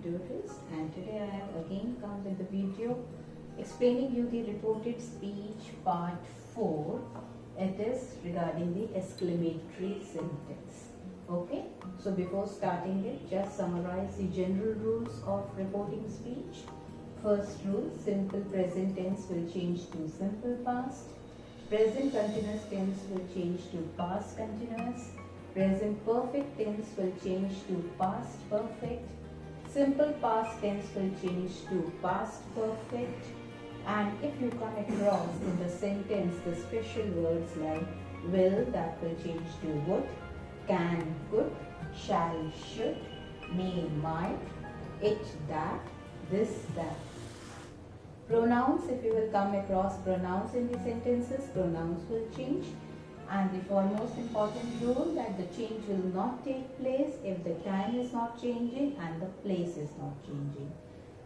tutorials, and today I have again come with the video explaining you the reported speech part 4. It is regarding the exclamatory sentence. Okay, so before starting it, just summarize the general rules of reporting speech. First rule, simple present tense will change to simple past. Present continuous tense will change to past continuous. Present perfect tense will change to past perfect. Simple past tense will change to past perfect. And if you come across in the sentence the special words like will, that will change to would, can, could, shall, should, may, might, it, that, this, that. Pronouns, if you will come across pronouns in the sentences, pronouns will change. And the foremost important rule, that the change will not take place if the time is not changing and the place is not changing.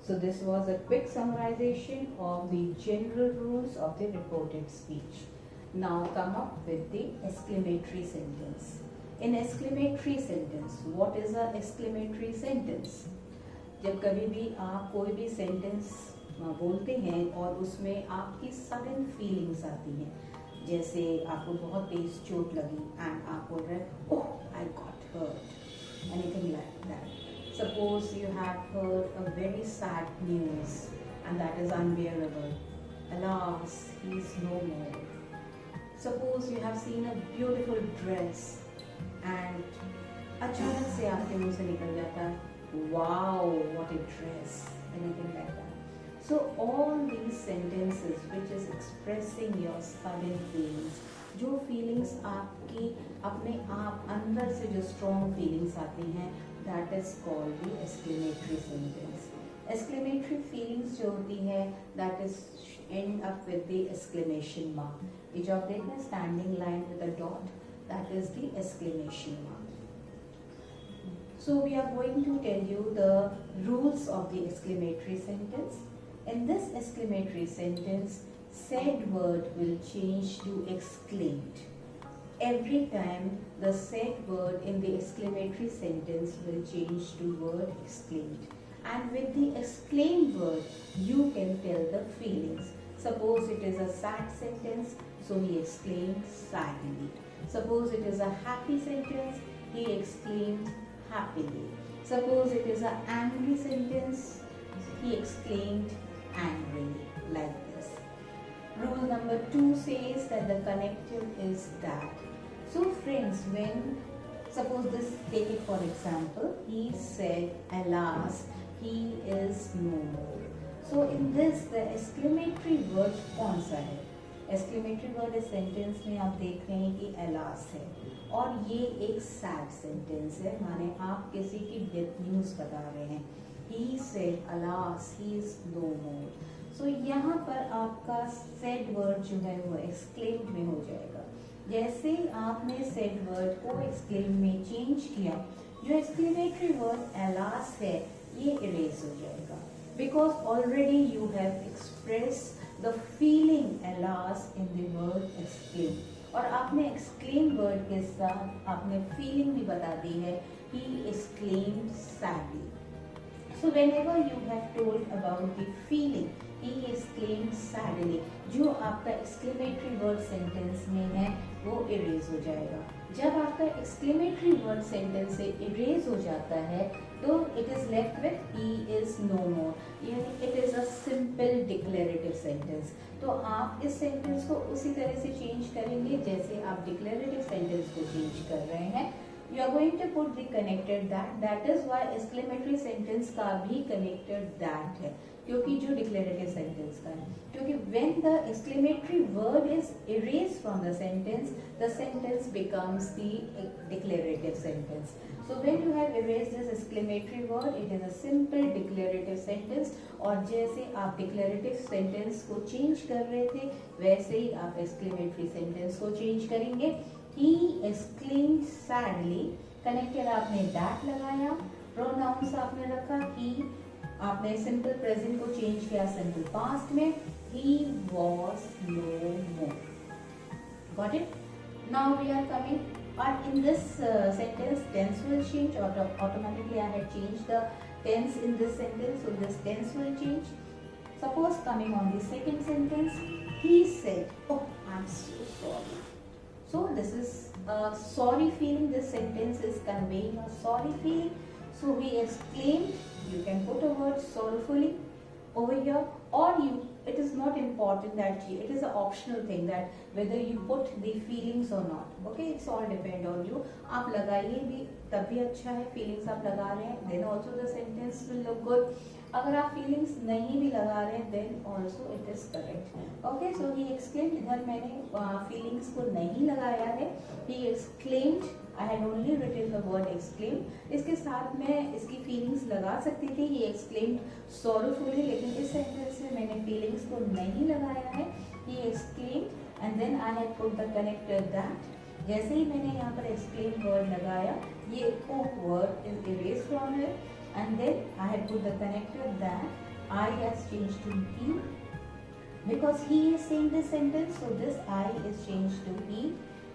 So this was a quick summarization of the general rules of the reported speech. Now come up with the exclamatory sentence. In exclamatory sentence, what is an exclamatory sentence? जब कभी भी आप कोई भी sentence बोलते हैं और उसमें आपकी सडन फीलिंग्स आती हैं, जैसे आपको बहुत तेज चोट लगी एंड आप बोल रहे हैं oh I got hurt, anything like that. Suppose you have heard a very sad news and that is unbearable, alas he is no more. Suppose you have seen a beautiful dress and अचानक से आपके मुंह से निकल जाता है wow what a dress, anything like that. So all these sentences which is expressing your sudden feelings, जो feelings आपकी अपने आप अंदर से जो strong feelings आती हैं, that is called the exclamatory sentence. Exclamatory feelings जो होती है, that is end up with the exclamation mark. ये जो आप देखते हैं standing line with a dot, that is the exclamation mark. So we are going to tell you the rules of the exclamatory sentence. In this exclamatory sentence, said word will change to exclaimed. Every time the said word in the exclamatory sentence will change to word exclaimed. And with the exclaimed word, you can tell the feelings. Suppose it is a sad sentence, so he exclaimed sadly. Suppose it is a happy sentence, he exclaimed happily. Suppose it is an angry sentence, he exclaimed angrily, like this. Rule number 2 says that the connective is that. So friends, when suppose this, take it for example, he said alas he is no more. So in this the exclamatory word कौन सा है? Exclamatory word इस sentence में आप देख रहे हैं कि alas है और ये एक sad sentence है, माने आप किसी की death news बता रहे हैं. He said alas he is no more. So यहाँ पर आपका said word जो है वो exclaimed में हो जाएगा. जैसे आपने said word को exclaimed में change किया, जो exclamatory word alas है ये erase हो जाएगा, because already you have expressed the feeling alas in the word exclaimed. और आपने exclaimed word के साथ आपने feeling भी बता दी है, he exclaimed sadly. So whenever you have told about the feeling, he exclaimed sadly, जो आपका exclamatory word sentence में है वो erase हो जाएगा. जब आपका exclamatory word sentence से erase हो जाता है तो it is left with he is no more, यानी it is a simple declarative sentence. तो आप इस sentence को उसी तरह से change करेंगे जैसे आप declarative sentence को change कर रहे हैं. You are going to put the connected that. That is why exclamatory sentence का भी connected that है, क्योंकि जो declarative sentence का है, क्योंकि when the exclamatory word is erased from the sentence becomes the declarative sentence. So when you have erased this exclamatory word, it is a simple declarative sentence. और जैसे आप declarative sentence को change कर रहे थे, वैसे ही आप exclamatory sentence को change करेंगे. He exclaimed sadly, connected आपने that लगाया, pronouns आपने रखा he, आपने simple present को change किया simple past में, he was no more. Got it? Now we are coming, but in this sentence tense will change automatically. I had changed the tense in this sentence, so this tense will change. Suppose coming on the second sentence, he said, oh, I'm so sorry. So this is a sorry feeling. This sentence is conveying a sorry feeling. So he exclaimed. You can put a word sorrowfully over here, or it is not important that it is an optional thing that whether you put the feelings or not. Okay, it's all depend on you. आप लगाइए भी तब भी अच्छा है. Feelings आप लगा रहे हैं, then also the sentence will look good. अगर आप feelings नहीं भी लगा रहे हैं, then also it is correct. Okay, so he exclaimed. इधर मैंने feelings को नहीं लगाया है. He exclaimed. I had only written the word exclaim. इसके साथ मैं इसकी feelings लगा सकती थी. He exclaimed sorrowfully, लेकिन इस sentence में मैंने feelings को नहीं लगाया है. He exclaimed and then I had put the connector that. जैसे ही मैंने यहाँ पर exclaim word लगाया, ये o word is erased from here, and then I had put the connector that. I has changed to he because he is saying this sentence, so this I is changed to he.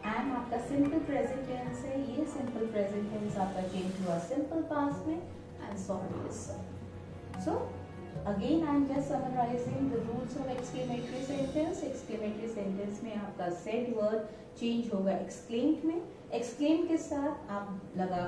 And आपका simple present tense है, ये simple present tense आपका change हुआ simple past में and sorry is so again I am just summarising the rules of exclamatory sentence. Exclamatory sentence में आपका said word change होगा exclaimed में. एक्सक्लेम के साथ आप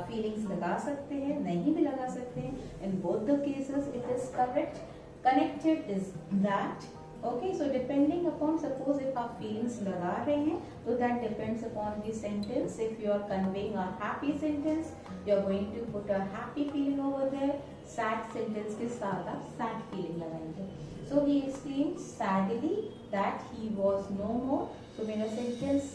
फीलिंग्स लगा सकते हैं, नहीं भी लगा सकते हैं. In both the cases it is correct. Connected is that. Okay, so depending upon, suppose if आप feelings लगा रहे हैं, तो that depends upon the sentence. If you are conveying a happy sentence, you are going to put a happy feeling over there. Sad sentence के साथ आप sad feeling लगाएंगे. So he exclaimed sadly that he was no more. So मेरा sentence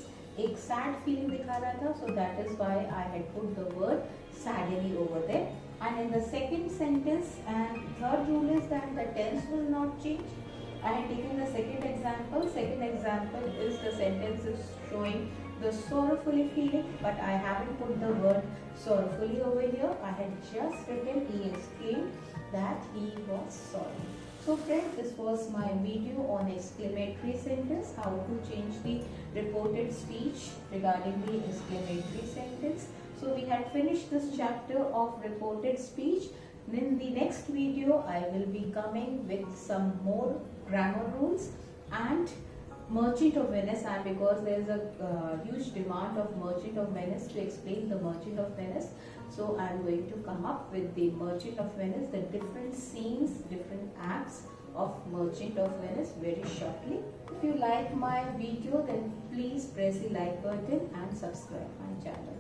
एक sad feeling दिखा रहा था, so that is why I had put the word sadly over there. And in the second sentence, and third rule is that the tense will not change. I had taken the second example. Second example is the sentence is showing the sorrowfully feeling, but I haven't put the word sorrowfully over here. I had just written he exclaimed that he was sorry. So friends, this was my video on exclamatory sentence, how to change the reported speech regarding the exclamatory sentence. So we had finished this chapter of reported speech. In the next video, I will be coming with some more grammar rules and Merchant of Venice, and because there is a huge demand of Merchant of Venice to explain the Merchant of Venice, so I am going to come up with the Merchant of Venice, the different scenes, different acts of Merchant of Venice very shortly. If you like my video, then please press the like button and subscribe my channel.